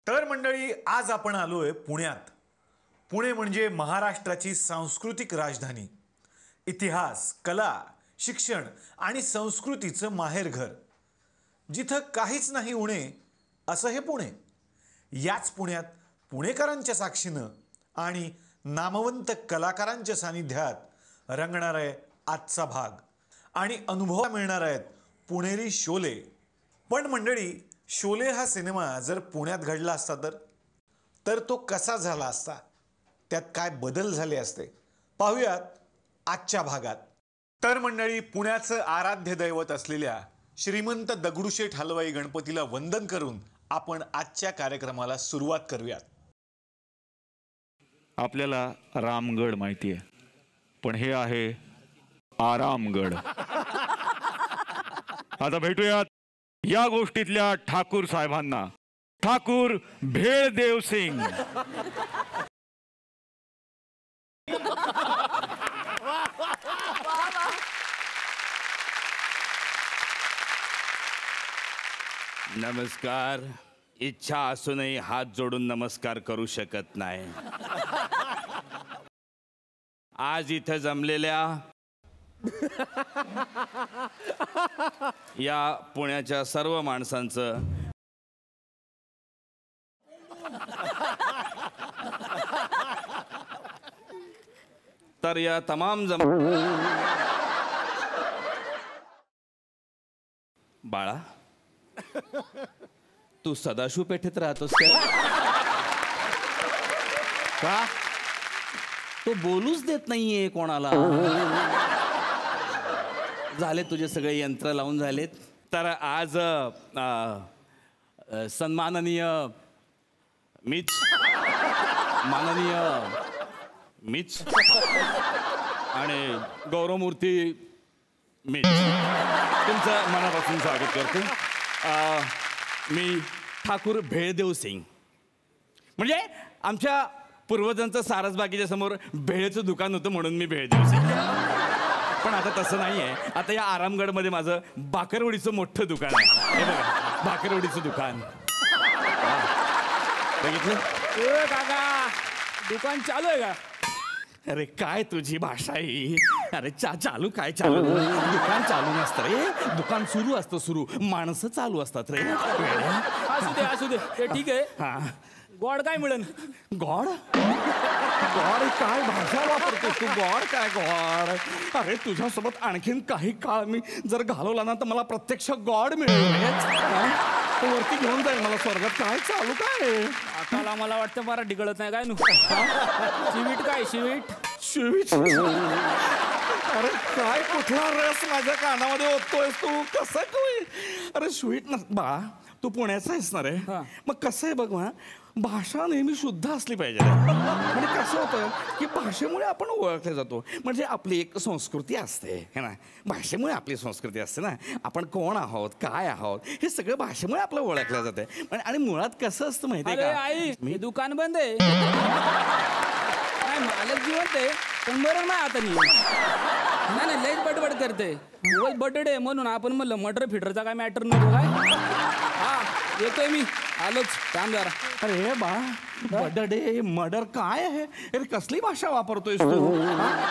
तर मंडळी, आज आपण आलोय पुण्यात. पुणे म्हणजे महाराष्ट्राची सांस्कृतिक राजधानी. इतिहास, कला, शिक्षण आणि संस्कृतीचं माहेरघर. जिथं काहीच नाही उणे असं हे पुणे. याच पुण्यात पुणेकरांच्या साक्षीनं आणि नामवंत कलाकारांच्या सानिध्यात रंगणार आहे आजचा भाग. आणि अनुभव मिळणार आहेत पुणेरी शोले. पण मंडळी, शोले हा सिनेमा जर पुण्यात घडला असता तर तो कसा झाला असता, त्यात काय बदल झाले असते, पाहूयात आजच्या भागात. तर मंडळी, पुण्याचं आराध्य दैवत असलेल्या श्रीमंत दगडूशेठ हलवाई गणपतीला वंदन करून आपण आजच्या कार्यक्रमाला सुरुवात करूयात. आपल्याला रामगड माहिती आहे, पण हे आहे आरामगड. आता भेटूयात या गोष्टीतल्या ठाकूर साहेबांना. ठाकूर भेळदेव सिंग. नमस्कार. इच्छा असूनही हात जोडून नमस्कार करू शकत नाही. आज इथं जमलेल्या या पुण्याच्या सर्व माणसांचं तर या तमाम बाळा, तू सदाशिव पेठेत राहतोस का? तो बोलूच देत नाहीये कोणाला. झाले तुझे सगळे यंत्र लावून झालेत. तर आज सन्माननीय माननीय मीच आणि गौरवमूर्ती मीच तुमचं मनापासून स्वागत करतो. मी ठाकूर भेळदेव सिंग. म्हणजे आमच्या पूर्वजांचं सारसबागेच्या समोर भेळेचं दुकान होतं म्हणून मी भेळदेव सिंग. पण आता तसं नाही आहे. आता या आरामगडमध्ये माझं भाकरवडीचं मोठं दुकान आहे. हे बघा, भाकरवडीचं दुकान बघितलं. काका, दुकान चालू आहे का? अरे काय तुझी भाषा ही. अरे चालू काय चालू? दुकान चालू नसतं रे, दुकान सुरू असतं. सुरू माणसं चालू असतात रे. असू दे ते ठीक आहे. हा, गोड काय मिळेल? गॉड गॉड काय भाषा वापरतोस तू? गॉड काय गॉड? अरे तुझ्यासोबत आणखीन काही काळ मी जर घालवला ना तर मला प्रत्यक्ष गॉड मिळेल. तो वरती घेऊन जाईल मला स्वर्गात. काय चालू काय? काकाला मला वाटतं मराठी कळत नाही काय नु. शिवीट काय शिवीट? शिवीट? अरे काय कुठला रस माझ्या कानामध्ये ओततोयस तू? कसं काय? अरे स्वीट ना बा, तू पुण्याचा आहेस ना रे. मग कसं आहे बघ ना, भाषा नेहमी शुद्ध असली पाहिजे. म्हणजे कसं होतं की भाषेमुळे आपण ओळखले जातो. म्हणजे आपली एक संस्कृती असते है ना. भाषेमुळे आपली संस्कृती असते ना. आपण कोण आहोत, काय आहोत, हे सगळं भाषेमुळे आपलं ओळखलं जाते. आणि मुळात कसं असतं माहितीये का? आई, मी दुकान बंद आहे. मालक जिवंत आहे पण बरं नाही आता. नाही लईच बडबड करते. बटडे म्हणून आपण म्हणलं मटर फिटरचा काय मॅटर नको काय. हा येतोय मी, आलोच, काम जरा. अरे बा, बडडे मर्डर काय आहे? अरे कसली भाषा वापरतोयस तू?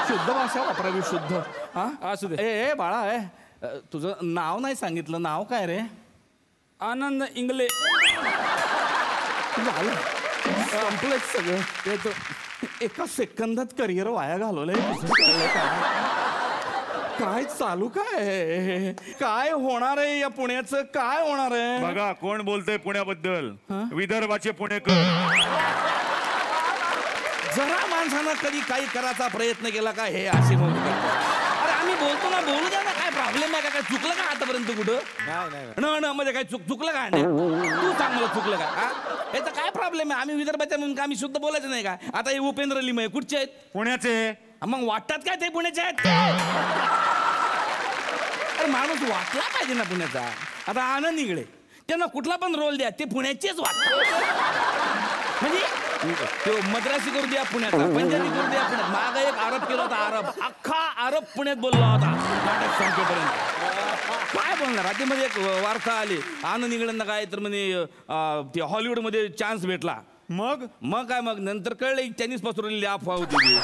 शुद्ध भाषा वापरावी, शुद्ध. हा असू दे. ए बाळा, तुझं नाव नाही सांगितलं. नाव काय रे? आनंद इंगले. झालं, संपलंय सगळं. येतो. एका सेकंदात करिअर वाया घालवलंय. काय चालू काय? काय होणार आहे या पुण्याचं? काय होणार आहे? बघा कोण बोलतंय पुण्याबद्दल. विदर्भाचे पुणेकर. जरा माणसानं कधी काही करायचा प्रयत्न केला का हे असे म्हणतात. अरे आम्ही बोलतो ना, बोलू द्या ना. काय प्रॉब्लेम आहे का? काय चुकलं का आतापर्यंत कुठं? ना म्हणजे काय चुकलं का? तू सांग मला, चुकलं का? याचा काय प्रॉब्लेम आहे? आम्ही विदर्भाच्या म्हणून आम्ही शुद्ध बोलायचं नाही का? आता हे उपेंद्र लिमये कुठचे आहेत? पुण्याचे. मग वाटतात काय ते पुण्याचे आहेत? अरे माणूस वाटला पाहिजे ना पुण्याचा. आता आनंद इंगळे, त्यांना कुठला पण रोल द्या ते पुण्याचेच वाटतात. म्हणजे तो मद्रासी करू द्या पुण्याचा, पंजाबी करू द्या पुण्यात. मागं एक आरोप केला होता, आरोप अख्खा आरोप पुण्यात बोलला होता नाटक संपेपर्यंत. काय बोलणार आधीमध्ये एक वार्ता आली आनंद इंगळ्यांना काय तर म्हणे ते हॉलिवूडमध्ये चान्स भेटला. मग मग काय मग नंतर कळलं त्यांनीच पसरवलेली अफवा होती ती.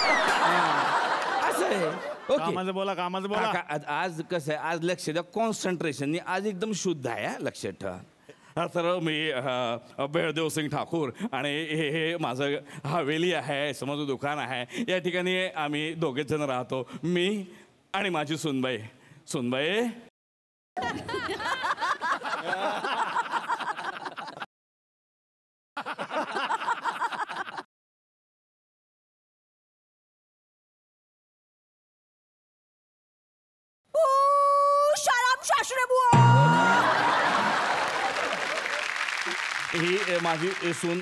असं आहे. ओके कामाचं बोला कामाचं बोला. आज कसं आहे आज लक्ष द्या कॉन्सन्ट्रेशन आज एकदम शुद्ध आहे लक्षात ठेवा. तर मी बेळदेव सिंग ठाकूर आणि हे माझं हवेली आहे समज दुकान आहे. या ठिकाणी आम्ही दोघेच जण राहतो मी आणि माझी सुनबाई. सुनबाई ही माझी सून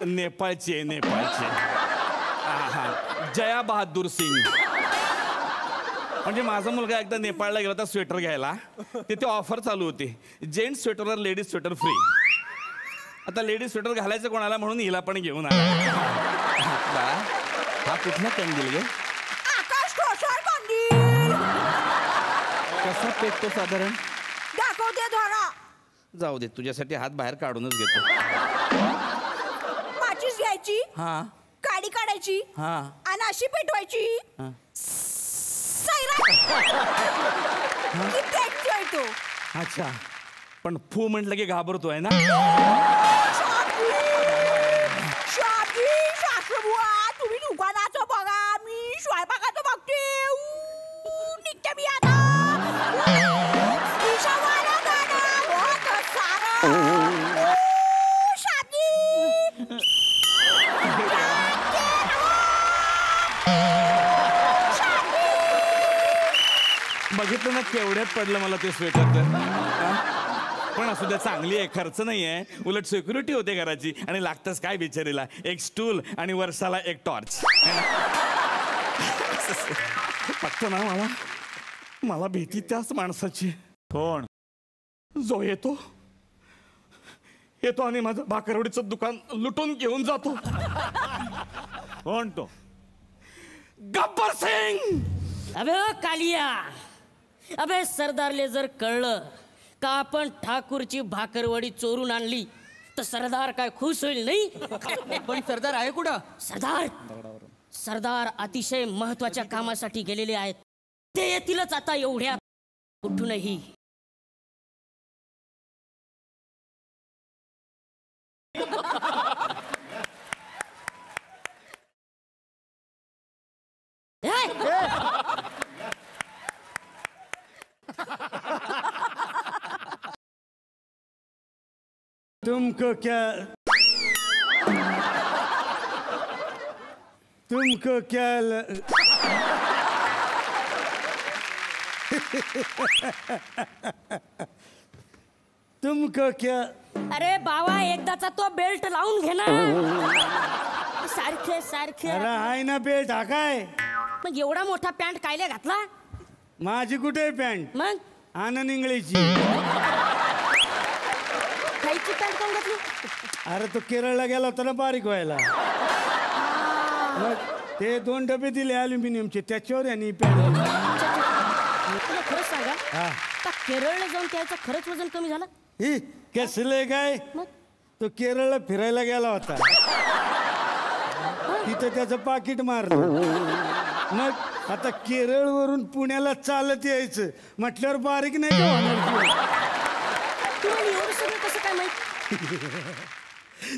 नेपाळची आहे नेपाळची. हा जया बहादूर सिंग. म्हणजे माझा मुलगा एकदा नेपाळला गेला होता स्वेटर घ्यायला. तिथे ऑफर चालू होती जेंट्स स्वेटरवर लेडीज स्वेटर फ्री. आता लेडीज स्वेटर घालायचं कोणाला म्हणून हिला पण घेऊन आला. हा कुठला कंदील गे कसा पेटतो साधारण दाखवते धरा. जाऊ दे तुझ्यासाठी हात बाहेर काढूनच घेतो. माचीस घ्यायची हा काडी काढायची हा आणि अशी पेटवायची. हा. की पेटतोय तो. अच्छा पण फू म्हटलं की घाबरतोय ना. सासुबुवा तुम्ही दुकानाचं बघा मी स्वयंपाकाचं बघते. निघते मी आता. ईशावाला गाणं होतं सारं. शादी. बघितलं ना केवढ्यात पडलं मला ते स्वेटर तर. पण असू द्या चांगली आहे खर्च नाही आहे उलट सिक्युरिटी होते घराची. आणि लागतंच काय बिचारीला एक स्टूल आणि वर्षाला एक टॉर्च. फक्त ना मला भीती त्याच माणसाची. कोण जो येतो आणि माझं भाकरवडीचं दुकान लुटून घेऊन जातो. कोण तो गब्बर सिंग. अबे ओ कालिया, अबे सरदारले जर कळलं का आपण ठाकूरची भाकरवडी चोरून आणली तर सरदार काय खुश होईल नाही. पण सरदार आहे कुठं? सरदार अतिशय महत्वाच्या कामासाठी गेलेले आहेत. ते येतीलच आता एवढ्या कुठूनही. तुमको क्या तुमको क्या. अरे बाबा एकदाचा तो बेल्ट लावून घे ना. सारखे अरे आहे ना बेल्ट हा काय. मग एवढा मोठा पॅन्ट कायले घातला. माझी कुठे आहे पॅन्ट. मग आनंद इंगळेची. खायची पॅन्ट काऊन घातली. अरे तो केरळला गेला होता ना बारीक व्हायला. मग ते 2 डबे दिले अल्युमिनियमचे त्याच्यावर यांनी पॅन्ट. तुला खरंच सांगा का केरळला जाऊन त्याचं खरंच वजन कमी झालं. ही कसले काय. मग तो केरळला फिरायला गेला होता तिथं त्याचं पाकिट मारलं. मग आता केरळवरून पुण्याला चालत यायचं म्हटल्यावर बारीक नाही का होणार. तुम्हाला एवढं सगळं कसं काय माहित.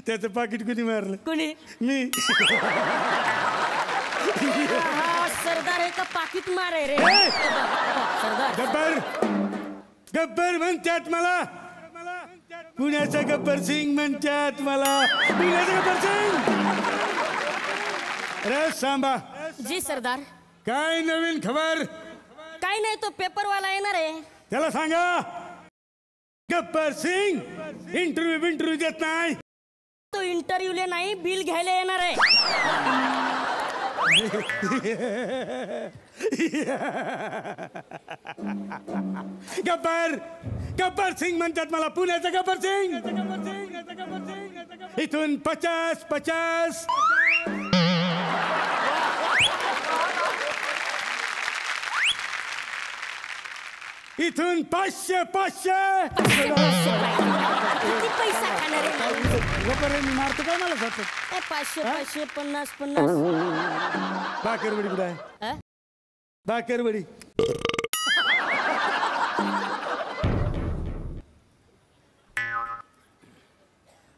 त्याचं पाकिट कुणी मारलं. कोणी. मी. हा सरदार आहे का पाकिट मार आहे रे. सरदार गब्बर म्हणतात मला. पुण्याचा गब्बर सिंग म्हणतात मला. पुण्याचा गब्बर सिंग. अरे सांबा. जी सरदार. काय नवीन खबर. काय नाही तो पेपरवाला येणार आहे. त्याला सांगा गब्बर सिंग इंटरव्ह्यू देत नाही. तो इंटरव्ह्यूले नाही बिल घ्यायला येणार आहे. गब्बर सिंग म्हणतात मला. पुण्याचा गब्बर सिंग. इथून 50. इथून 500 किती पैसा खाणार आहे? बरोबर मी मारतो काय मला जातो 500 500 50 50. भाकरवडी कुठे आहे हा? भाकरवडी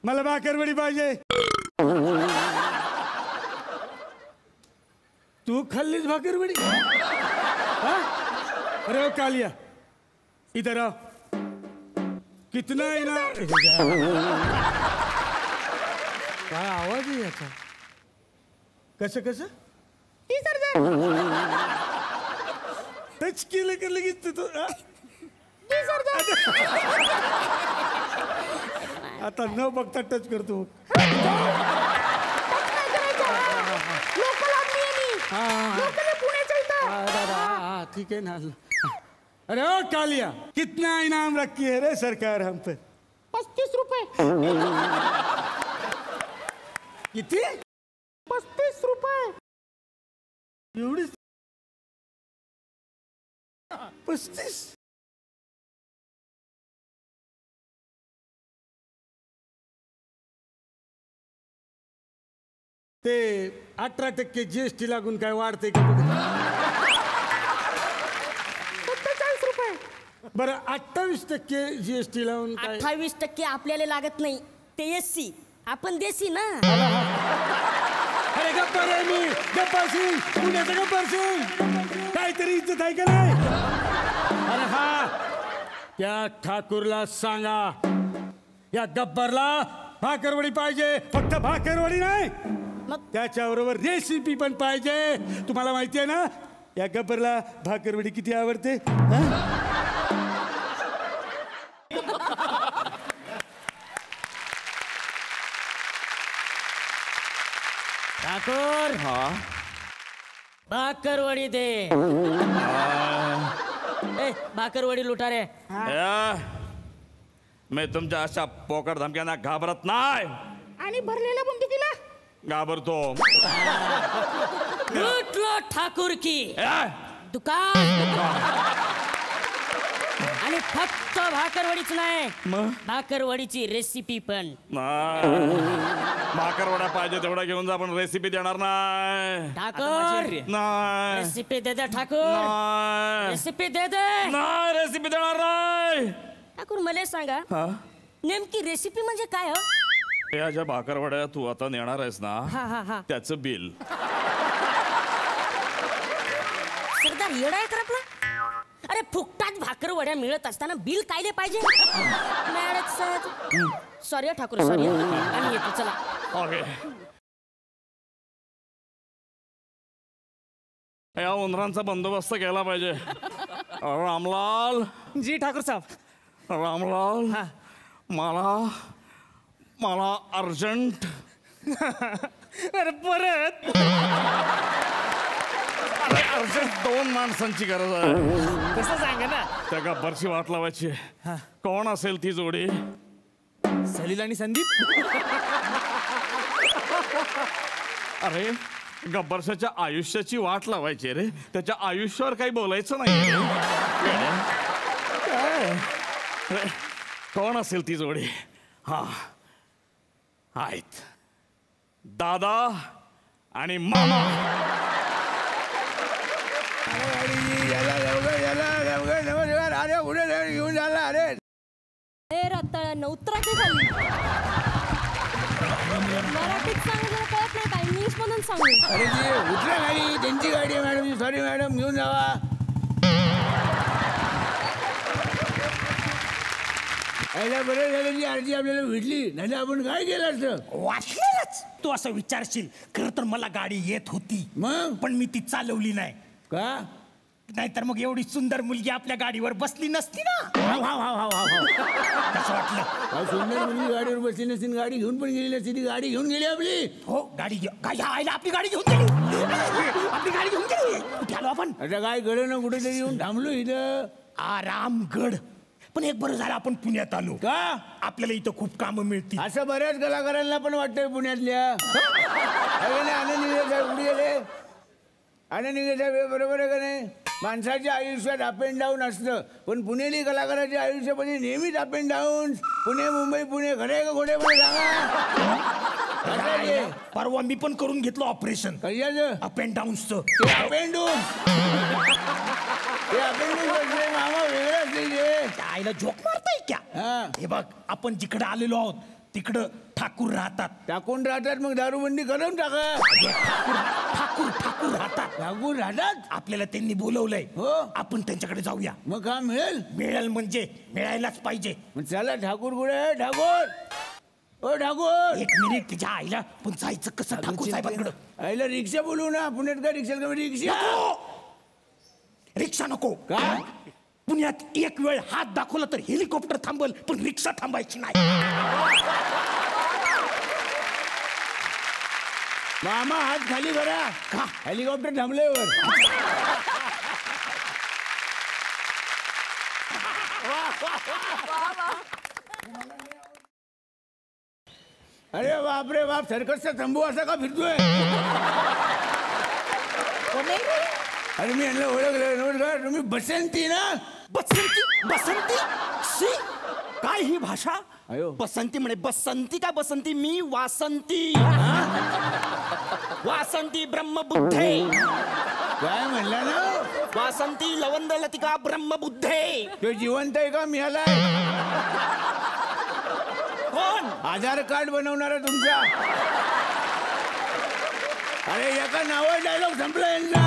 मला भाकरवडी पाहिजे. तू खाल्लीस भाकरवडी? हा? अरे ओ कालिया इधर आओ. कितना इनाम? काय आवाज आहे याचा? कसं कसं टच केलं का लगेच तू आता न बघता टच करतो. ठीक है ना. अरे ओ कालिया कितना इनाम रखी है रे सरकार हम पे? 35 रुपये. किती? 35 रुपये. एवढी 35? ते 18% GST लागून काय वाढते का? 47 रुपये. बरं 28% GST लावून काय? 28% आपल्याला लागत नाही. ते SC आपण देसी ना. अरे गप्पर आहे मी. गप्पर सिंग पुण्याचं गप्पर सिंग. काहीतरी इज्जत आहे का नाही? अरे हा त्या ठाकूरला सांगा या गब्बरला भाकरवडी पाहिजे. फक्त भाकरवडी नाही मग? त्याच्याबरोबर रेसिपी पण पाहिजे. तुम्हाला माहिती आहे ना या गब्बरला भाकरवडी किती आवडते? ठाकूर भाकरवडी दे. ए भाकरवडी लुटा रे. मी तुमच्या अशा पोकळ धमक्यांना घाबरत नाही. आणि भरलेल्या बंदुकीला घाबरतो. लुटलो ठाकूर की ए, दुकान. आणि फक्त भाकरवडीच नाही भाकरवडीची रेसिपी पण. भाकरवड्या पाहिजे तेवढा घेऊन जा पण रेसिपी देणार नाही. ठाकूर नाही रेसिपी दे दे. ठाकूर नाही. रेसिपी दे दे. नाही रेसिपी देणार नाही. ठाकूर मला सांगा नेमकी रेसिपी म्हणजे काय? या ज्या भाकरवड्या तू आता नेणार आहेस हा हा ना हा. त्याचं बिल. सरदार येडा आहे तर आपला. अरे फुकटात भाकरवड्या मिळत असताना बिल कायले पाहिजे? Sorry Thakur sorry. आम्ही येतो चला. ओके. या उंदरांचा बंदोबस्त केला पाहिजे. रामलाल. जी ठाकूर साहेब. रामलाल मला मला अर्जंट. अरे परत अर्जंट 2 माणसांची गरज आहे. कसं सांगा ना. त्या गब्बरची वाट लावायची. कोण असेल ती जोडी? सलील आणि संदीप. अरे गब्बरशाच्या आयुष्याची वाट लावायची रे. त्याच्या आयुष्यावर काही बोलायचं नाही. अरे, कोण असेल ती जोडी? हा आहेत दादा आणि मामा. रत्तळ उतरा की खाली. मराठीत सांगितलं कळत नाही का? इंग्लिश मधून सांगू. अरे जी उतरा गाडी. त्यांची गाडी आहे मॅडम. सॉरी मॅडम घेऊन जावा. यायला बरं झालं जी अर्जी आपल्याला भेटली. नाही आपण काय केलं असतं? वाचलेलंच. तू असं विचारशील. खरं तर मला गाडी येत होती मग पण मी ती चालवली नाही. का? नाहीतर मग एवढी सुंदर मुलगी आपल्या गाडीवर बसली नसती ना. कसं वाटलं? काय सुंदर मुलगी गाडीवर बसली नसती. गाडी घेऊन पण गेली नसती. ती गाडी घेऊन गेली आपली. हो गाडी आईला आपली गाडी घेऊन गेली. आपली गाडी घेऊन गेली. कुठे आलो आपण? आता काय गड ना कुठेतरी येऊन थांबलो इथं. आरामगड. पण एक बरं झालं आपण पुण्यात आलो. का? आपल्याला इथं खूप कामं मिळतील. असं बऱ्याच कलाकारांना पण वाटतंय पुण्यातल्या. आनंद निघे साहेब कुठे गेले? आनंद निघे साहेब बरोबर आहे का नाही? माणसाच्या आयुष्यात अप अँड डाऊन असतं, पण पुणेरी कलाकाराच्या आयुष्यामध्ये नेहमीच up and down. Pune Mumbai Pune, खरे का खोटे मला सांगा. परवा मी पण करून घेतलं ऑपरेशन कशाचं? अप अँड डाऊनचं. ते up and down, up up and डाऊन मामा वेगळं असते. आईला झोक मारताय क्या? हा. हे बघ, आपण जिकडे आलेलो आहोत तिकडं ठाकूर राहतात. टाकून राहतात, मग दारूबंदी करून टाका. ठाकूर राहतात. ठाकूर राहतात. आपल्याला त्यांनी बोलवलंय. हो. आपण त्यांच्याकडे जाऊया. मग काम मिळेल? मिळेल म्हणजे मिळायलाच पाहिजे. मग चला. ठाकूर कुठे? ठाकूर, ओ ठाकूर. एक मिनिट, तुझ्या आईला पण जायचं कसं ठाकूर साहेबांकडे? आईला रिक्षा बोलू ना. पुण्यात का रिक्षा कमी? रिक्षा रिक्षा नको. का? पुण्यात एक वेळ हात दाखवला तर हेलिकॉप्टर थांबल, पण रिक्षा थांबायची नाही. मामा हात खाली करा. का? हेलिकॉप्टर थांबल्यावर. अरे बाप रे बाप, सर्कसचा तंबू असा का फिरतोय? अरे मी यांना ओळखलं. नमस्कार, तुम्ही बसंती ना? बसंती? बसंती? शी, काय ही भाषा? अयो. बसंती म्हणे. बसंती का बसंती? मी वासंती. वासंती ब्रह्मबुद्धे. काय म्हणला ना? वासंती लवंद लतिका ब्रह्मबुद्धे. तो जिवंत आहे का मिळालाय? कोण? आधार कार्ड बनवणारा तुमचा. अरे एका नावावर डायलॉग संपला यांचा.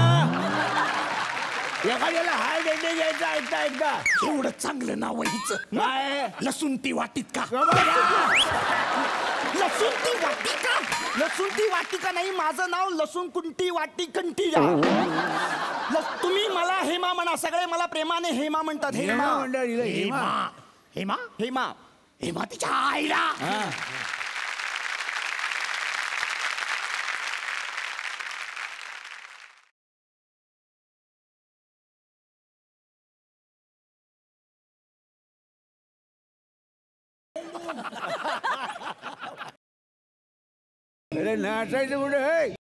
एखाद्याला हार्ट अटॅक यायचा ऐकता ऐकता. एवढं चांगलं नाव आहे हिचं. काय? लसूणती वाटिका. लसूणती वाटिका. लसूणती वाटिका नाही, माझं नाव लसूण कुंटी वाटी कंटिया. तुम्ही मला हेमा म्हणा. सगळे मला प्रेमाने हेमा म्हणतात. हेमा म्हणतात हिला. हेमा. हेमा हेमा हेमा तिच्या आईला. अरे नाचायचं कुठे? हे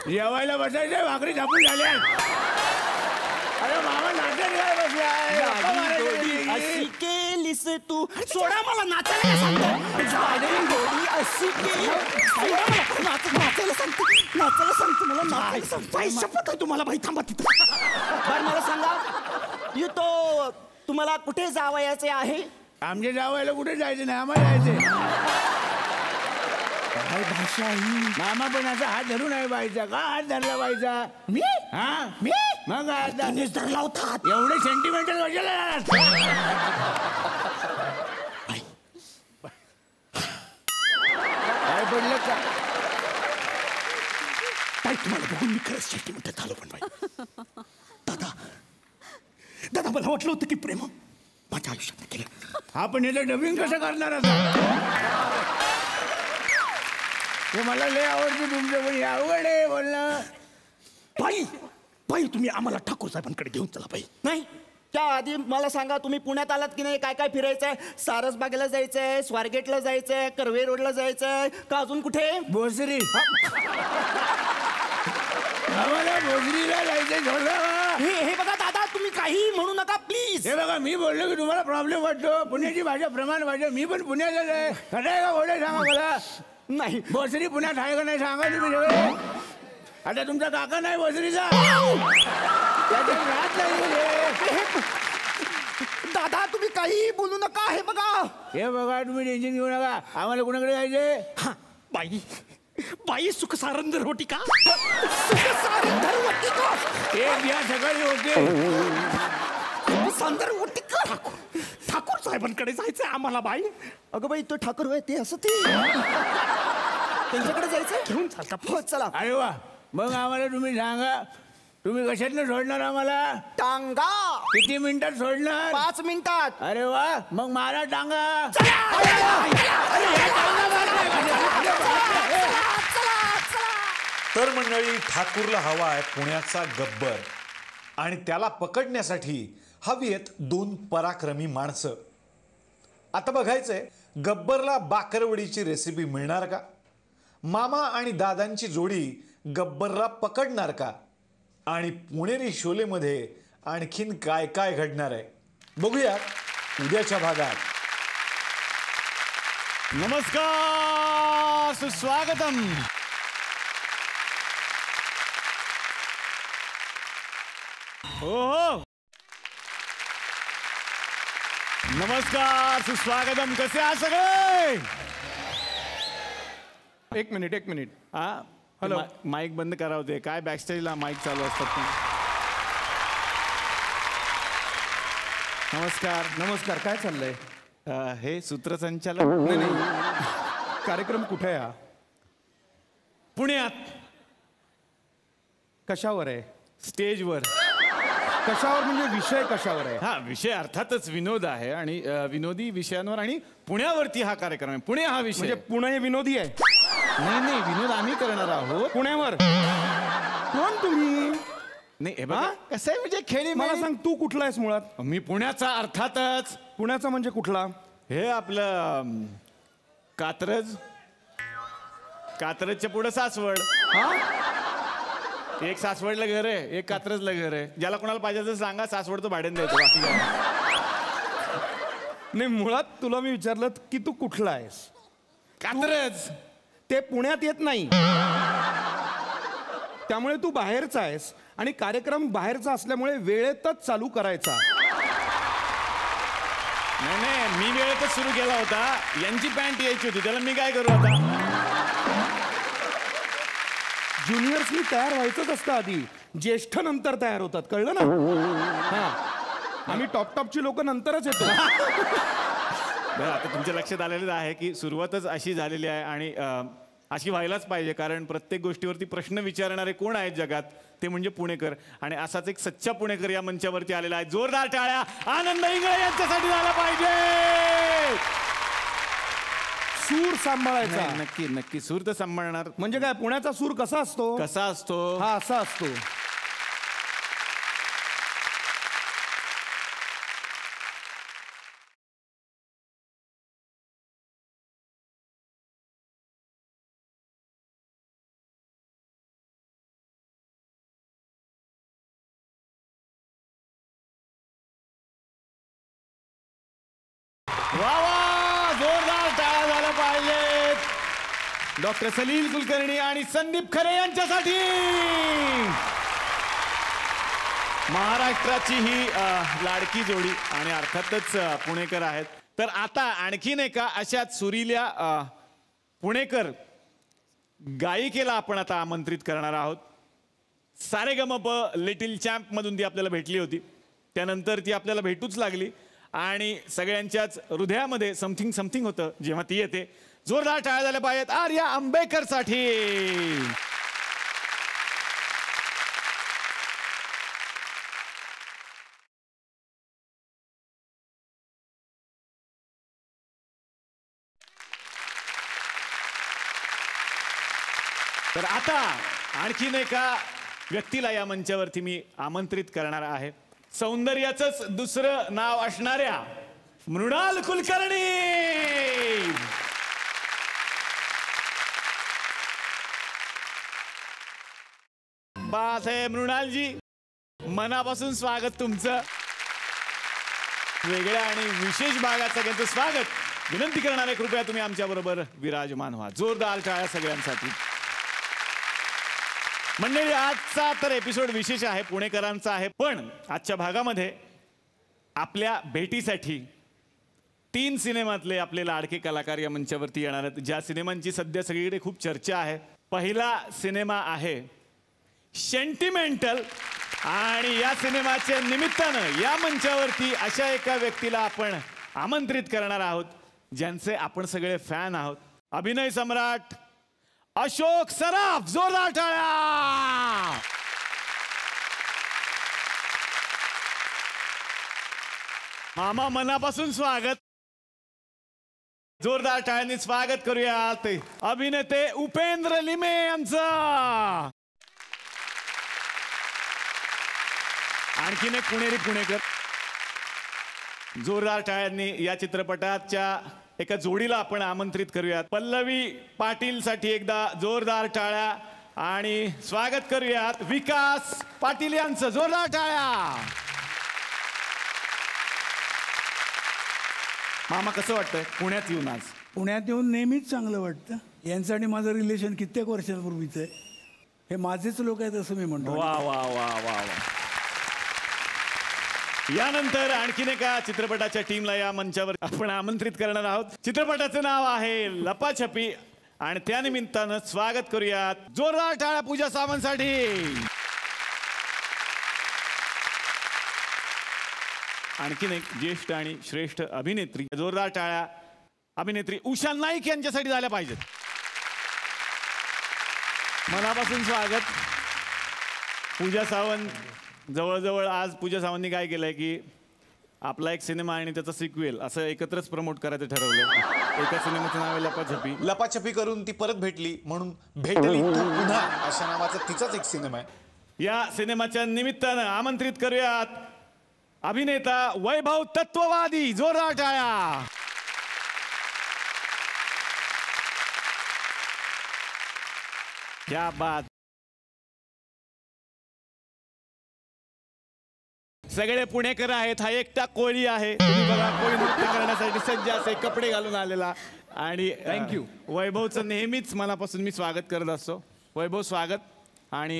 जेवायला बसायचं. भाकरी झापून झाल्या. अरे मामा नाचत काय बसलाय? गप्पा मारायच्या. अशी केलीस तू. सोडा मला नाचायला सांगतो. अशी केली. नाचायला सांगतो. नाचायला सांगतो. मला नाचायला सांगतो. बाई शपथ आहे तुम्हाला. बाई थांबा तिथं. बरं मला सांगा, तो तुम्हाला कुठे जावयाचे आहे? आमच्या जावायला कुठे जायचं नाही, आम्हाला जायचंय. काय भाषा ही? मामा पण असा हात धरून आहे बाईचा. का हात धरला बाईचा? मी? हा मी? मग आता त्यानेच धरला होता हात. एवढे सेंटिमेंटल कशाला झालात? काय पडलं का? बाई तुम्हाला बघून मी खरंच सेंटिमेंटल झालो. पण बाई दादा मला वाटलं होतं की प्रेम माझ्या आयुष्यात केलं. आपण याचं डबिंग कसं करणार आता? हे मला लय आवडते तुमचं, पण हे अवघड आहे बोलणं. बाई बाई तुम्ही आम्हाला ठाकूर साहेबांकडे घेऊन चला बाई. नाही, त्या आधी मला सांगा, तुम्ही पुण्यात आलात की नाही? काय काय फिरायचंय? सारसबागेला जायचंय, स्वारगेटला जायचंय, कर्वे रोडला जायचंय का अजून कुठे? भोसरी. आम्हाला भोसरीला जायचंय. हे बघा दादा, तुम्ही काही म्हणू नका प्लीज. हे बघा, मी बोललो की तुम्हाला प्रॉब्लेम वाटतो. पुण्याची भाषा प्रमाण भाषा. मी पण पुण्यातच आहे. खरं आहे का बोलाय सांगा मला. नाही, भोसरी पुण्यात आहे का नाही सांगा तुम्ही सगळे. आता तुमचा काका नाही भोसरीचा. राहत नाही. दादा तुम्ही काही बोलू नका. हे बघा, हे बघा, तुम्ही टेन्शन घेऊ नका. आम्हाला कुणाकडे जायचे? बाई बाई सुख सारंदर होती का? सुख सारंदर होती का? एक या सकाळी होते. सारंदर होती का? ठाकूर साहेबांकडे जायचंय आम्हाला बाई. अगं बाई, तो ठाकूर होय ते असं ते त्यांच्याकडे जायचंय. घेऊन चालता. हो चला. अरे वा, मग आम्हाला तुम्ही सांगा, तुम्ही कशातनं सोडणार आम्हाला? टांगा. किती मिनिटात सोडणार? 5 मिनिटात. अरे वा, मग मारा टांगा. चला. तर मंडळी, ठाकूरला हवा आहे पुण्याचा गब्बर आणि त्याला पकडण्यासाठी हवी आहेत 2 पराक्रमी माणसं. आता बघायचंय गब्बरला बाकरवडीची रेसिपी मिळणार का? मामा आणि दादांची जोडी गब्बरला पकडणार का? आणि पुणेरी शोलेमध्ये आणखीन काय काय घडणार आहे बघूया उद्याच्या भागात. नमस्कार, सुस्वागतम. हो, नमस्कार, सुस्वागतम. कसे आहात सगळे? एक मिनिट. हा, हॅलो. माईक बंद करा होते. काय बॅकस्टेजला माईक चालू असतात. नमस्कार. काय चाललंय? हे सूत्रसंचालक नाही. कार्यक्रम कुठे आहे हा? पुण्यात. कशावर आहे? स्टेजवर. कशावर म्हणजे विषय कशावर आहे? हा, विषय अर्थातच विनोद आहे आणि विनोदी विषयांवर आणि पुण्यावरती हा कार्यक्रम आहे. पुणे हा विषय. म्हणजे पुणे विनोदी आहे? नाही, विनोद आम्ही करणार आहोत पुण्यावर. कोण तुम्ही? नाही, हे बघा कसं आहे, म्हणजे खेळी. मला सांग, तू कुठला आहेस मुळात? मी पुण्याचा. अर्थातच. पुण्याचा म्हणजे कुठला? हे आपलं कात्रजच्या पुढे सासवड. हा, एक सासवडला घर आहे, एक कात्रजला घर आहे. ज्याला कोणाला पाहिजे तर सांगा, सासवडचं भाड्याने द्यायचं. बाकी काय नाही. मुळात तुला मी विचारलं की तू कुठला आहेस? कात्रज. ते पुण्यात येत नाही, त्यामुळे तू बाहेरचा आहेस आणि कार्यक्रम बाहेरचा असल्यामुळे वेळेतच चालू करायचा. नाही, मी वेळेतच सुरू केला होता. यांची पॅन्ट यायची होती, त्याला मी काय करू आता? ज्युनियर्सनी तयार व्हायचंच असतं आधी, ज्येष्ठ नंतर तयार होतात, कळलं ना? हा, आम्ही टॉपची लोक नंतरच येतो. आता तुमच्या लक्षात आलेलं आहे की सुरुवातच अशी झालेली आहे आणि अशी व्हायलाच पाहिजे, कारण प्रत्येक गोष्टीवरती प्रश्न विचारणारे कोण आहेत जगात? ते म्हणजे पुणेकर. आणि असाच एक सच्चा पुणेकर या मंचावरती आलेला आहे. जोरदार टाळ्या आनंद इंगळे यांच्यासाठी झाला पाहिजे. सूर सांभाळायचा. नक्की सूर तर सांभाळणार. म्हणजे काय, पुण्याचा सूर कसा असतो? कसा असतो? हा, असा असतो. वा, जोरदार टाळ्या झाल्या पाहिजेत डॉक्टर सलील कुलकर्णी आणि संदीप खरे यांच्यासाठी. महाराष्ट्राची ही लाडकी जोडी आणि अर्थातच पुणेकर आहेत. तर आता आणखीन एका अशाच सुरील्या पुणेकर गायिकेला आपण आता आमंत्रित करणार आहोत. सारेगमप लिटिल चॅम्प मधून ती आपल्याला भेटली होती, त्यानंतर ती आपल्याला भेटूच लागली आणि सगळ्यांच्याच हृदयामध्ये समथिंग होतं जेव्हा ती येते. जोरदार टाळ्या झाल्या पाहिजेत आर्या आंबेकर साठी. तर आता आणखीन एका व्यक्तीला या मंचावरती मी आमंत्रित करणार आहे. सौंदर्याचंच दुसरं नाव असणाऱ्या मृणाल कुलकर्णी. बात आहे मृणालजी, मनापासून स्वागत तुमचं. वेगळ्या आणि विशेष भागात सगळ्यांचं स्वागत. विनंती करणार आहे कृपया तुम्ही आमच्या बरोबर विराजमान व्हा. जोरदार टाळ्या सगळ्यांसाठी. मंडळी, आजचा तर एपिसोड विशेष आहे, पुणेकरांचा आहे. पण आजच्या भागामध्ये आपल्या भेटीसाठी 3 सिनेमातले आपले लाडके कलाकार या मंचावरती येणार आहेत, ज्या सिनेमांची सध्या सगळीकडे खूप चर्चा आहे. पहिला सिनेमा आहे सेंटिमेंटल आणि या सिनेमाच्या निमित्तानं या मंचावरती अशा एका व्यक्तीला आपण आमंत्रित करणार आहोत ज्यांचे आपण सगळे फॅन आहोत. अभिनय सम्राट अशोक सराफ. जोरदार टाळ्या. मामा, मनापासून स्वागत. जोरदार टाळ्यांनी स्वागत करूयात अभिनेते उपेंद्र लिमे यांचा. आणखीन एक पुणेरी पुणेकर. जोरदार टाळ्यांनी या चित्रपटाच्या एका जोडीला आपण आमंत्रित करूयात. पल्लवी पाटील साठी एकदा जोरदार टाळ्या आणि स्वागत करूयात विकास पाटील यांचं. जोरदार टाळ्या. मामा कसं वाटतंय पुण्यात येऊन आज? पुण्यात येऊन नेहमीच चांगलं वाटतं. यांचं आणि माझं रिलेशन कित्येक वर्षांपूर्वीच आहे. हे माझेच लोक आहेत असं मी म्हणतो. वा वा वा वा वा. यानंतर आणखीन एका चित्रपटाच्या टीमला या मंचावर आपण आमंत्रित करणार आहोत. चित्रपटाचं नाव आहे लपाछपी आणि त्या निमित्तानं स्वागत करूयात जोरदार टाळ्या पूजा सावंतसाठी. आणखीन एक ज्येष्ठ आणि श्रेष्ठ अभिनेत्री. जोरदार टाळ्या अभिनेत्री उषा नाईक यांच्यासाठी झाल्या पाहिजेत. मनापासून स्वागत. पूजा सावंत जवळजवळ आज पूजा सावंतनी काय केलंय की आपला एक सिनेमा आणि त्याचा सिक्वेल असं एकत्रच प्रमोट करायचं ठरवलं. एका सिनेमाचं नाव आहे लपाछपी. लपाछपी करून ती परत भेटली म्हणून भेटली तू पुन्हा अशा नावाचा तिचाच एक सिनेमा आहे. या सिनेमाच्या निमित्तानं आमंत्रित करूयात अभिनेता वैभव तत्ववादी. जोरदार टाळ्या. क्या बात. सगळे पुणेकर आहेत. हा एकटा कोळी आहे. तुम्ही बघा कोळी नृत्य करण्यासाठी सज्ज असे कपडे घालून आलेला. आणि थँक्यू. वैभवचं नेहमीच मनापासून मी स्वागत करत असतो. वैभव स्वागत. आणि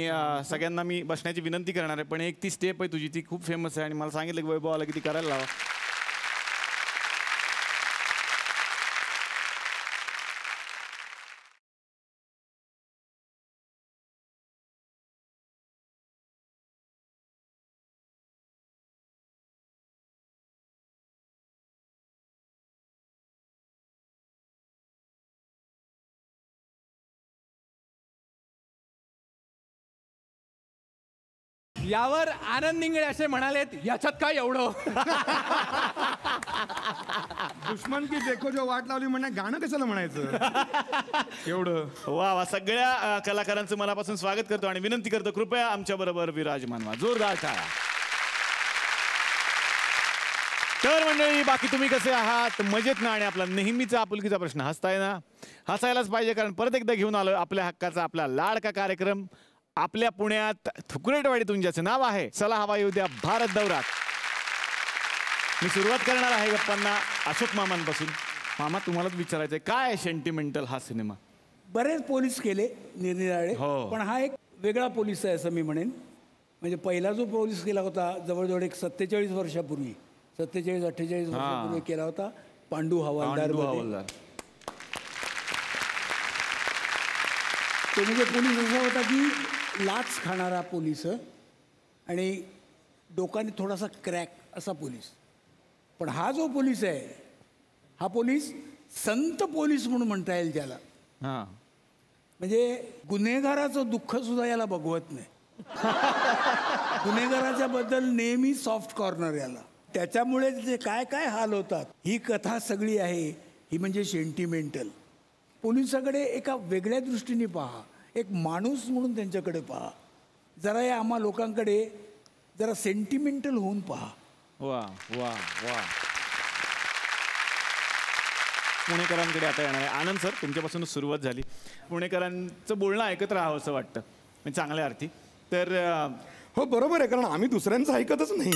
सगळ्यांना मी बसण्याची विनंती करणार आहे पण एक ती स्टेप आहे तुझी ती खूप फेमस आहे आणि मला सांगितलं की वैभव आला की ती करायला लावा. यावर आनंद निंगळे असे म्हणालेत याच्यात काय एवढं. दुश्मन की देखो जो वाट लावली म्हणणे गाणं कशाला म्हणायचं एवढं. वा वा. सगळ्या कलाकारांचं मनापासून स्वागत करतो आणि विनंती करतो कृपया आमच्या बरोबर विराजमान व्हा. जोरदार टाळ्या. तर मंडळी बाकी तुम्ही कसे आहात? मजेत ना? आणि आपला नेहमीचा आपुलकीचा प्रश्न हसताय ना? हसायलाच पाहिजे कारण परत एकदा घेऊन आलोय आपल्या हक्काचा आपला लाडका कार्यक्रम. आपल्या पुण्यात थुकरेटवाडीतून ज्याचं नाव आहे चला हवा येऊ द्या भारत दौरा. मी सुरुवात करणार आहे गप्पांना अशोक मामांपासून. मामा तुम्हालाच विचारायचंय काय सेंटिमेंटल हा सिनेमा? बरेच पोलीस केले निरनिराळे पण हा एक वेगळा पोलीस आहे असं मी म्हणेन. म्हणजे पहिला जो पोलीस केला होता जवळजवळ एक 47 वर्षापूर्वी 47-48 वर्षापूर्वी केला होता पांडू हवालदार. तो म्हणजे पोलीस असा होता की लाच खाणारा पोलीस आणि डोकाने थोडासा क्रॅक असा पोलीस. पण हा जो पोलीस आहे हा पोलीस संत पोलीस म्हणून म्हणता येईल त्याला. म्हणजे गुन्हेगाराचं दुःख सुद्धा याला बघवत नाही. गुन्हेगाराच्या बद्दल नेहमी सॉफ्ट कॉर्नर याला. त्याच्यामुळे जे काय काय हाल होतात ही कथा सगळी आहे ही म्हणजे सेंटिमेंटल. पोलिसाकडे एका वेगळ्या दृष्टीने पहा. एक माणूस म्हणून त्यांच्याकडे पहा. जरा या आम्हा लोकांकडे जरा सेंटिमेंटल होऊन पहा. वा वा वा. पुणेकरांकडे आता येणार आहे. आनंद सर तुमच्यापासूनच सुरुवात झाली. पुणेकरांचं बोलणं ऐकत राहावं असं वाटतं म्हणजे चांगल्या अर्थी. तर हो बरोबर आहे कारण आम्ही दुसऱ्यांचं ऐकतच नाही.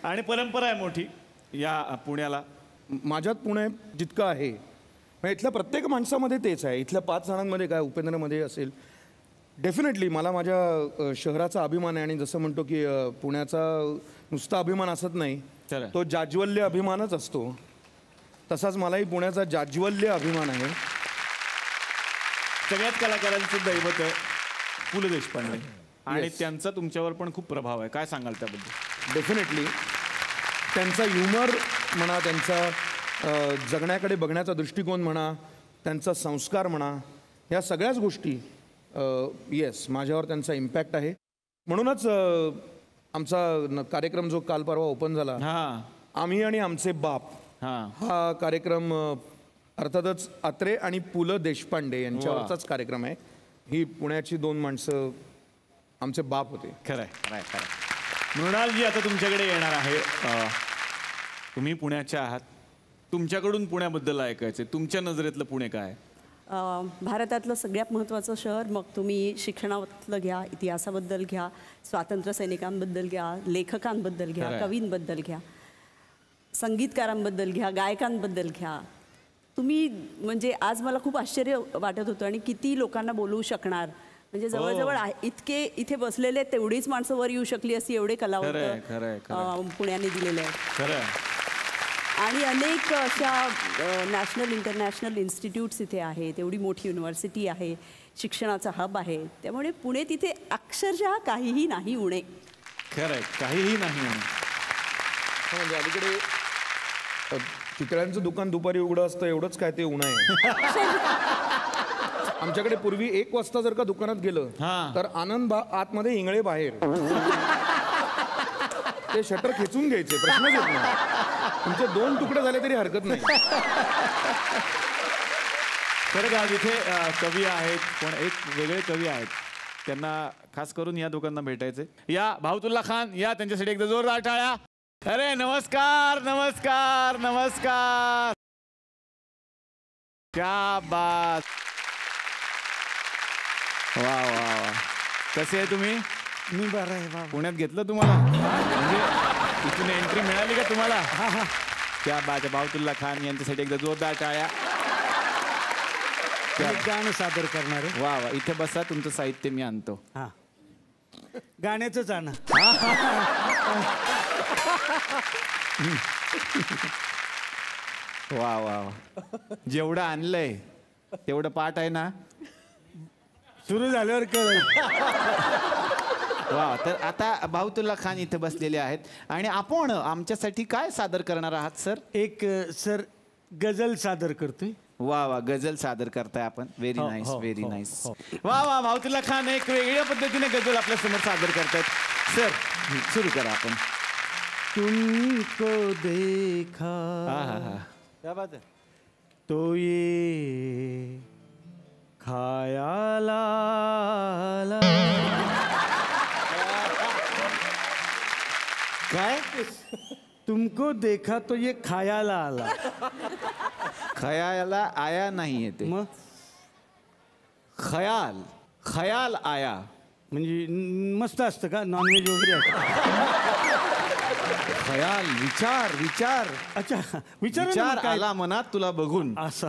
आणि परंपरा आहे मोठी या पुण्याला. माझ्यात पुणे जितकं आहे इथल्या प्रत्येक माणसामध्ये तेच आहे. इथल्या 5 जणांमध्ये काय उपेंद्रमध्ये असेल डेफिनेटली मला माझ्या शहराचा अभिमान आहे. आणि जसं म्हणतो की पुण्याचा नुसता अभिमान असत नाही तो जाज्वल्य अभिमानच असतो. तसाच मलाही पुण्याचा जाज्वल्य अभिमान आहे. सगळ्यात कलाकारांचं दैवत आहे पु ल देशपांडे आणि त्यांचा तुमच्यावर पण खूप प्रभाव आहे. काय सांगाल त्याबद्दल? डेफिनेटली त्यांचा ह्युमर म्हणा त्यांचा जगण्याकडे बघण्याचा दृष्टिकोन म्हणा त्यांचा संस्कार म्हणा ह्या सगळ्याच गोष्टी येस माझ्यावर त्यांचा इम्पॅक्ट आहे. म्हणूनच आमचा कार्यक्रम जो काल परवा ओपन झाला आम्ही आणि आमचे बाप हा कार्यक्रम अर्थातच अत्रे आणि पु ल देशपांडे यांच्यावरचाच कार्यक्रम आहे. ही पुण्याची दोन माणसं आमचे बाप होते. खरंय. मृणालजी आता तुमच्याकडे येणार आहे. तुम्ही पुण्याच्या आहात, तुमच्याकडून पुण्याबद्दल ऐकायचे, तुमच्या नजरेतलं पुणे काय? भारतातलं सगळ्यात महत्त्वाचं शहर. मग तुम्ही शिक्षणातलं घ्या, इतिहासाबद्दल घ्या, स्वातंत्र्य सैनिकांबद्दल घ्या, लेखकांबद्दल घ्या, कवींबद्दल घ्या, संगीतकारांबद्दल घ्या, गायकांबद्दल घ्या. तुम्ही म्हणजे आज मला खूप आश्चर्य वाटत होतं आणि किती लोकांना बोलवू शकणार. म्हणजे जवळजवळ इतके इथे बसलेले तेवढीच माणसं वर येऊ शकली असती, एवढे कलावंत पुण्याने दिलेले आहेत. आणि अनेक अशा नॅशनल इंटरनॅशनल इन्स्टिट्यूट्स इथे आहेत, एवढी मोठी युनिव्हर्सिटी आहे, शिक्षणाचा हब आहे. त्यामुळे पुणे तिथे अक्षरशः काहीही नाही उणे. खरंय, काहीही नाही उणे. म्हणजे अलीकडे चितळ्यांचं दुकान दुपारी उघडं असतं एवढंच काय ते उणं आहे. आमच्याकडे पूर्वी 1 वाजता जर का दुकानात गेलं तर आनंद आतमध्ये इंगळे बाहेर. ते शटर खेचून घ्यायचे, प्रश्नच येत नाही. तुमचे 2 तुकडे झाले तरी हरकत नाही. खरं का तिथे कवी आहेत, पण एक वेगळे कवी आहेत, त्यांना खास करून या दोघांना भेटायचे. या भाऊतुल्ला खान, या त्यांच्यासाठी एकदा जोरदार टाळ्या. अरे नमस्कार. क्या बात. वा. कसे आहे तुम्ही? मी बरं आहे बाबा. पुण्यात घेतलं तुम्हाला, म्हणजे इथून एंट्री मिळाली का तुम्हाला? क्या बात आहे. भाऊतुल्ला खान यांच्यासाठी एकदा जोरदार टाळ्या. गाणं सादर करणार आहे. वा. इथे बसा, तुमचं साहित्य मी आणतो. गाण्याचंच आणा. वा. जेवढं आणलंय तेवढं पाठ आहे ना? सुरू झाल्यावर कळेल. वा. तर आता भाऊतुल्ला खान इथे बसलेले आहेत आणि आपण आमच्यासाठी काय सादर करणार आहात सर? एक सर गझल सादर करतोय. वा. गझल सादर करताय आपण. Very nice, very nice. वा. भाऊतुल्ला खान एक वेगळ्या पद्धतीने गझल आपल्या समोर सादर करतायत. सर सुरू करा आपण. तुमको देखा क्या बात है. तो ये खायाला आला. काय? तुमको देखा तो ये खायाला आला. खयाला आया नाहीये ते, मग खयाल आया. म्हणजे मस्त असतं का? नॉनव्हेज वगैरे असतं. खयाल, विचार. अच्छा, विचार आला मनात तुला बघून. असं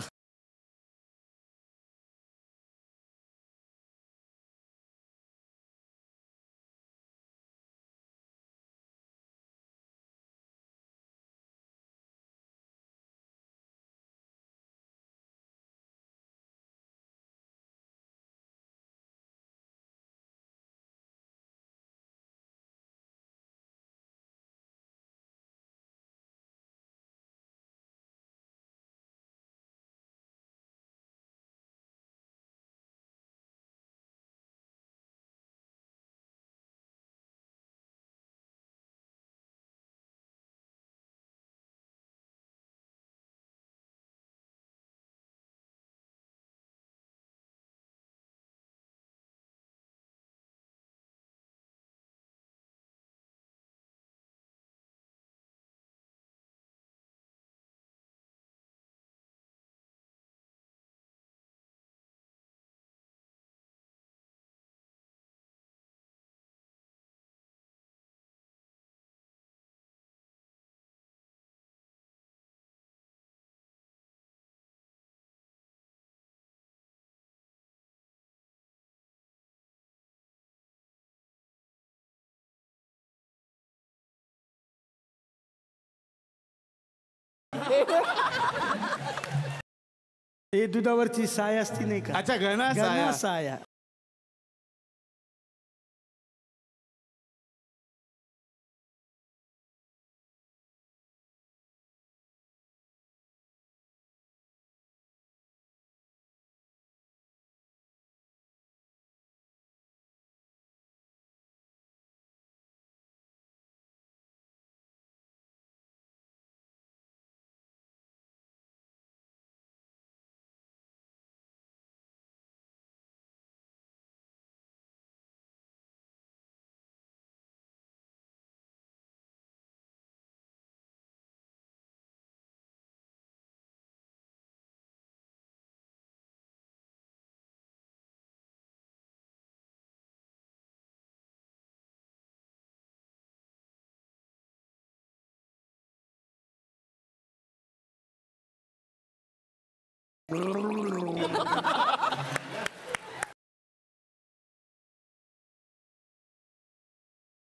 ते दुधावरची साय असती नाही का? अच्छा, घना साया.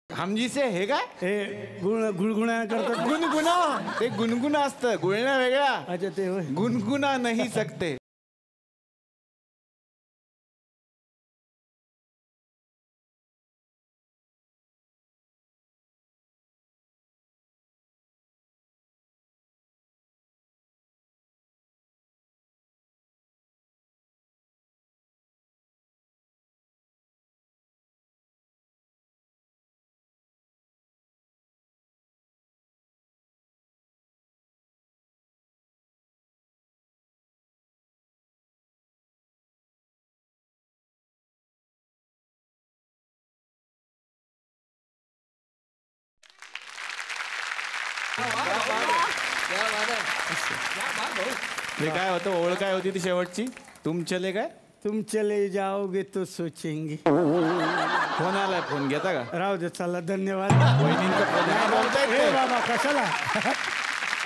हमजीसे हे काय हे गुणगुणा करतात. गुणगुणा ते गुणगुणा असतं गुळण्या वेगळा. अच्छा ते होय. गुणगुणा नाही सकते. काय होतं ओळ काय होती ती शेवटची तुम चले काय तुम चले जाओगे तो सोचेंगे. फोन आलाय फोन घेता का राहू दे चला धन्यवाद. ए बाबा कशाला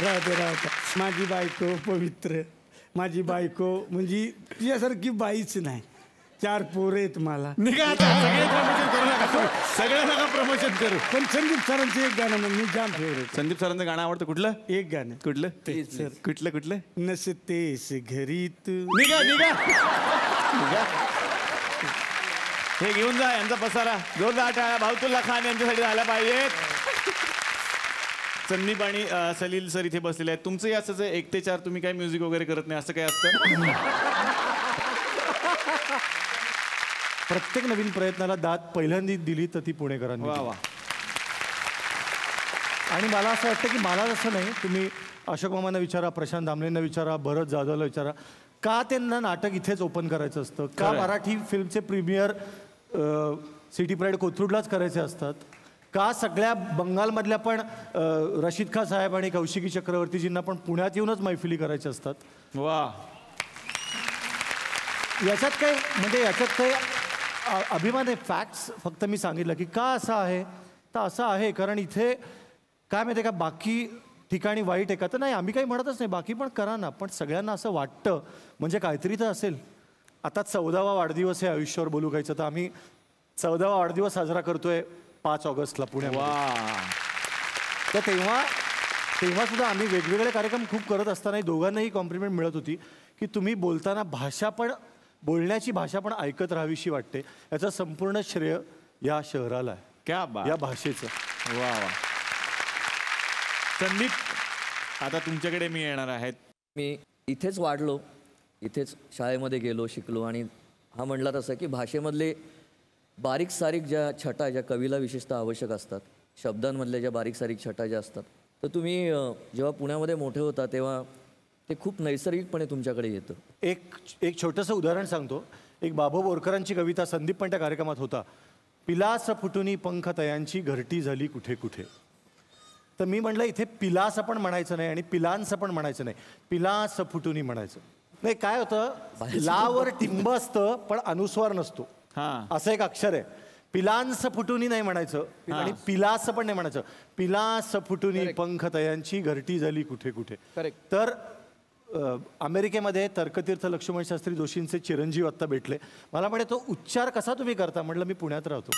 राहू दे राहू दे. माझी बायको पवित्र माझी बायको म्हणजे तुझ्यासारखी बाईच नाही. 4 पोरं आहेत मला. निघा आता, सगळे प्रमोशन करू नका सगळे नका प्रमोशन करू. पण संदीप सरांचं एक गाणं म्हणजे मी जाम फेवरेट. संदीप सरांचं गाणं आवडतं कुठलं एक गाणं कुठलं सर कुठलं कुठलं नसतेस घरी तू. निघा निघा निघा. हे घेऊन जा यांचा पसारा. जोरदार टाळ्या भाऊतुल्ला खान यांच्यासाठी झाल्या पाहिजेत. संदीप आणि सलील सर इथे बसलेले आहेत. तुमचंही असंच 1 ते 4 तुम्ही काय म्युझिक वगैरे करत नाही असं काय असतं. प्रत्येक नवीन प्रयत्नाला दाद पहिल्यांदा दिली तर ती पुणेकरांनी. वा वा. आणि मला असं वाटतं की मला जसं नाही तुम्ही अशोक मामांना विचारा प्रशांत दामलेंना विचारा भरत जाधवला विचारा का त्यांना नाटक इथेच ओपन करायचं असतं का मराठी फिल्मचे प्रीमियर सिटी प्राईड कोथरूडलाच करायचे असतात का सगळ्या बंगालमधल्या पण रशीद खान साहेब आणि कौशिकी चक्रवर्तीजींना पण पुण्यात येऊनच मैफिली करायच्या असतात. वा. याच्यात काही म्हणजे याच्यात काही अभिमान आहे. फॅक्ट्स फक्त मी सांगितलं की का असं आहे तर असं आहे कारण इथे काय माहिती आहे का बाकी ठिकाणी वाईट आहे का तर नाही आम्ही काही म्हणतच नाही बाकी पण करा ना पण सगळ्यांना असं वाटतं म्हणजे काहीतरी तर असेल. आता 14वा वाढदिवस आहे आयुष्यावर बोलू कायचं तर आम्ही 14वा वाढदिवस साजरा करतोय 5 ऑगस्टला पुण्यात. तर तेव्हा सुद्धा आम्ही वेगवेगळे कार्यक्रम खूप करत असताना दोघांनाही कॉम्प्लिमेंट मिळत होती की तुम्ही बोलताना बोलण्याची भाषा पण ऐकत राहावीशी वाटते. याचं संपूर्ण श्रेय या शहराला आहे क्या या भाषेचं. वा वा. संदीप आता तुमच्याकडे मी येणार आहेत. मी इथेच वाढलो इथेच शाळेमध्ये गेलो शिकलो आणि हा म्हटला तसं की भाषेमधले बारीक सारीक ज्या छटा ज्या कवीला विशेषतः आवश्यक असतात शब्दांमधल्या ज्या बारीक सारीक छटा ज्या असतात तर तुम्ही जेव्हा पुण्यामध्ये मोठे होता तेव्हा ते खूप नैसर्गिकपणे तुमच्याकडे येतं. एक छोटंसं उदाहरण सांगतो. एक बाबू बोरकरांची कविता संदीप पण त्या कार्यक्रमात होता. पिलास फुटुनी पंख तयांची घरटी झाली कुठे कुठे. तर मी म्हटलं इथे पिलास पण म्हणायचं नाही आणि पिलांस पण म्हणायचं नाही पिलास फुटुनी म्हणायचं. नाही काय होतं लावर टिंब असतं पण अनुस्वार नसतो असं एक अक्षर आहे. पिलांस फुटुनी नाही म्हणायचं आणि पिलास पण नाही म्हणायचं. पिलास फुटुनी पंख तयांची घरटी झाली कुठे कुठे. तर अमेरिकेमध्ये तर्कतीर्थ लक्ष्मण शास्त्री जोशींचे चिरंजीव आत्ता भेटले. मला म्हणे तो उच्चार कसा तुम्ही करता म्हटलं मी पुण्यात राहतो.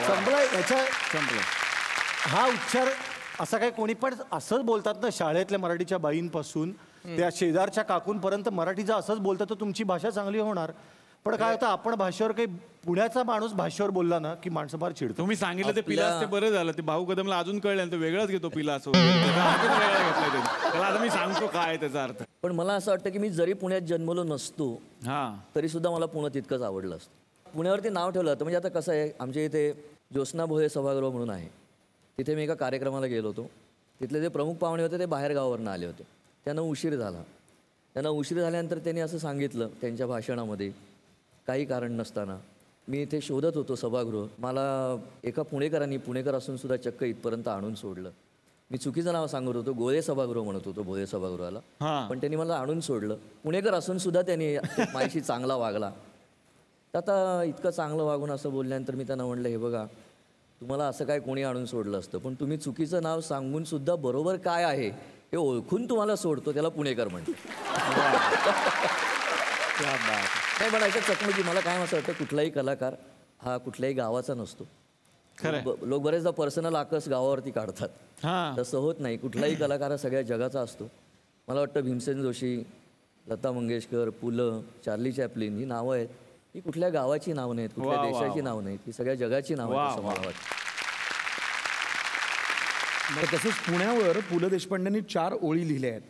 संपलं याच्या संपलं. हा उच्चार असा काय कोणी पण असंच बोलतात ना शाळेतल्या मराठीच्या बाईंपासून त्या शेजारच्या काकूंपर्यंत मराठीचं असंच बोलतात तर तुमची भाषा चांगली होणार. पण काय होतं आपण भाषेवर काही पुण्याचा माणूस भाषेवर बोलला ना की माणसं फार चिडतो. तुम्ही सांगितलं ते पिलास ते बरं झालं. ते भाऊ कदमला अजून कळलं तो वेगळाच घेतो पिलास. आता मी सांगतो काय त्याचा अर्थ. पण मला असं वाटतं की मी जरी पुण्यात जन्मलो नसतो तरी सुद्धा मला पुणे तितकंच आवडलं असतं. पुण्यावरती नाव ठेवलं होतं म्हणजे आता कसं आहे आमच्या इथे ज्योत्स्ना भोये सभागृह म्हणून आहे तिथे मी एका कार्यक्रमाला गेलो होतो. तिथले जे प्रमुख पाहुणे होते ते बाहेर गावावरनं आले होते. त्यांना उशीर झाल्यानंतर त्यांनी असं सांगितलं त्यांच्या भाषणामध्ये काही कारण नसताना मी इथे शोधत होतो सभागृह. मला एका पुणेकर असून सुद्धा चक्क इथपर्यंत आणून सोडलं. मी चुकीचं नाव सांगत होतो गोळे सभागृह म्हणत होतो भोये सभागृहाला पण त्यांनी मला आणून सोडलं. पुणेकर असून सुद्धा त्यांनी माझ्याशी चांगला वागला. तर आता इतकं चांगलं वागून असं बोलल्यानंतर मी त्यांना म्हटलं हे बघा तुम्हाला असं काय कोणी आणून सोडलं असतं पण तुम्ही चुकीचं नाव सांगून सुद्धा बरोबर काय आहे हे ओळखून तुम्हाला सोडतो त्याला पुणेकर म्हणतो. नाही पण अशा चकमकी मला काय असं वाटतं, कुठलाही कलाकार हा कुठल्याही गावाचा नसतो. लोक बरेचदा पर्सनल आकस गावावरती काढतात, तसं होत नाही. कुठलाही कलाकार हा सगळ्या जगाचा असतो. मला वाटतं भीमसेन जोशी, लता मंगेशकर, पु ल, चार्ली चॅपलिन ही नावं आहेत, ही कुठल्या गावाची नावं नाहीत, कुठल्या देशाची नावं नाहीत, ही सगळ्या जगाची नावं आहेत असं मला वाटतं. तसंच पुण्यावर पु ल देशपांडेंनी 4 ओळी लिहिल्या आहेत.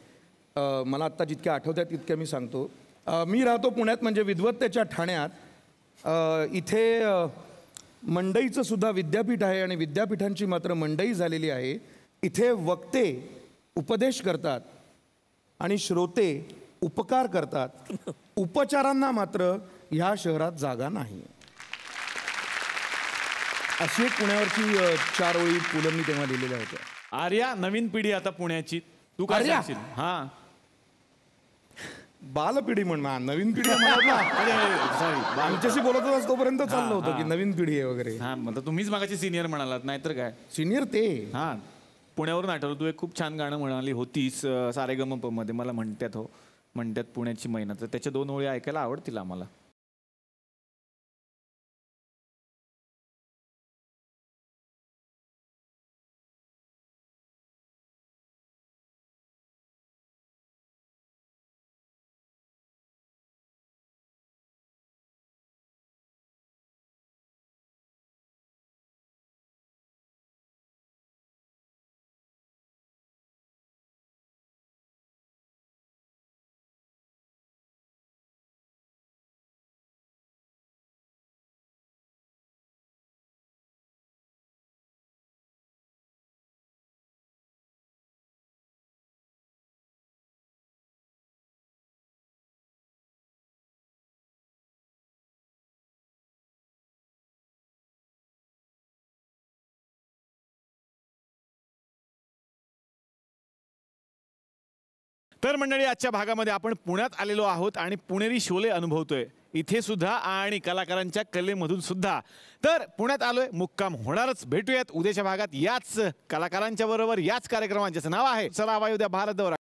मला आत्ता जितक्या आठवतात तितक्या मी सांगतो. मी राहतो पुण्यात म्हणजे विद्वत्तेच्या ठाण्यात. इथे मंडईचं सुद्धा विद्यापीठ आहे आणि विद्यापीठांची मात्र मंडई झालेली आहे. इथे वक्ते उपदेश करतात आणि श्रोते उपकार करतात. उपचारांना मात्र ह्या शहरात जागा नाही. अशी एक पुण्यावरची 4 ओळी पुलंनी तेव्हा लिहिलेल्या होत्या. आर्या, नवीन पिढी आता पुण्याची, तू काय सांगशील? हा, बालपिढी म्हण, नवीन पिढी आमच्याशी बोलत होतास तोपर्यंत चाललं होतं की नवीन पिढी आहे वगैरे. हा, म्हणजे तुम्हीच मागाची सिनियर म्हणालात, नाहीतर काय सिनियर ते. हा, पुण्यावरून आठवलं, तू एक खूप छान गाणं म्हणाली होतीस सारेगमप मध्ये, मला म्हणतात हो म्हणतात पुण्याची मैना, तर त्याच्या 2 ओळी ऐकायला आवडतील आम्हाला. तर मंडळी, आजच्या भागामध्ये आपण पुण्यात आलेलो आहोत आणि पुणेरी शोले अनुभवतोय इथे सुद्धा आणि कलाकारांच्या कलेमधून सुद्धा. तर पुण्यात आलोय, मुक्काम होणारच. भेटूयात उद्याच्या भागात याच कलाकारांच्या बरोबर, याच कार्यक्रमात, ज्याचं नाव आहे चला वायुद्या भारत दौरा.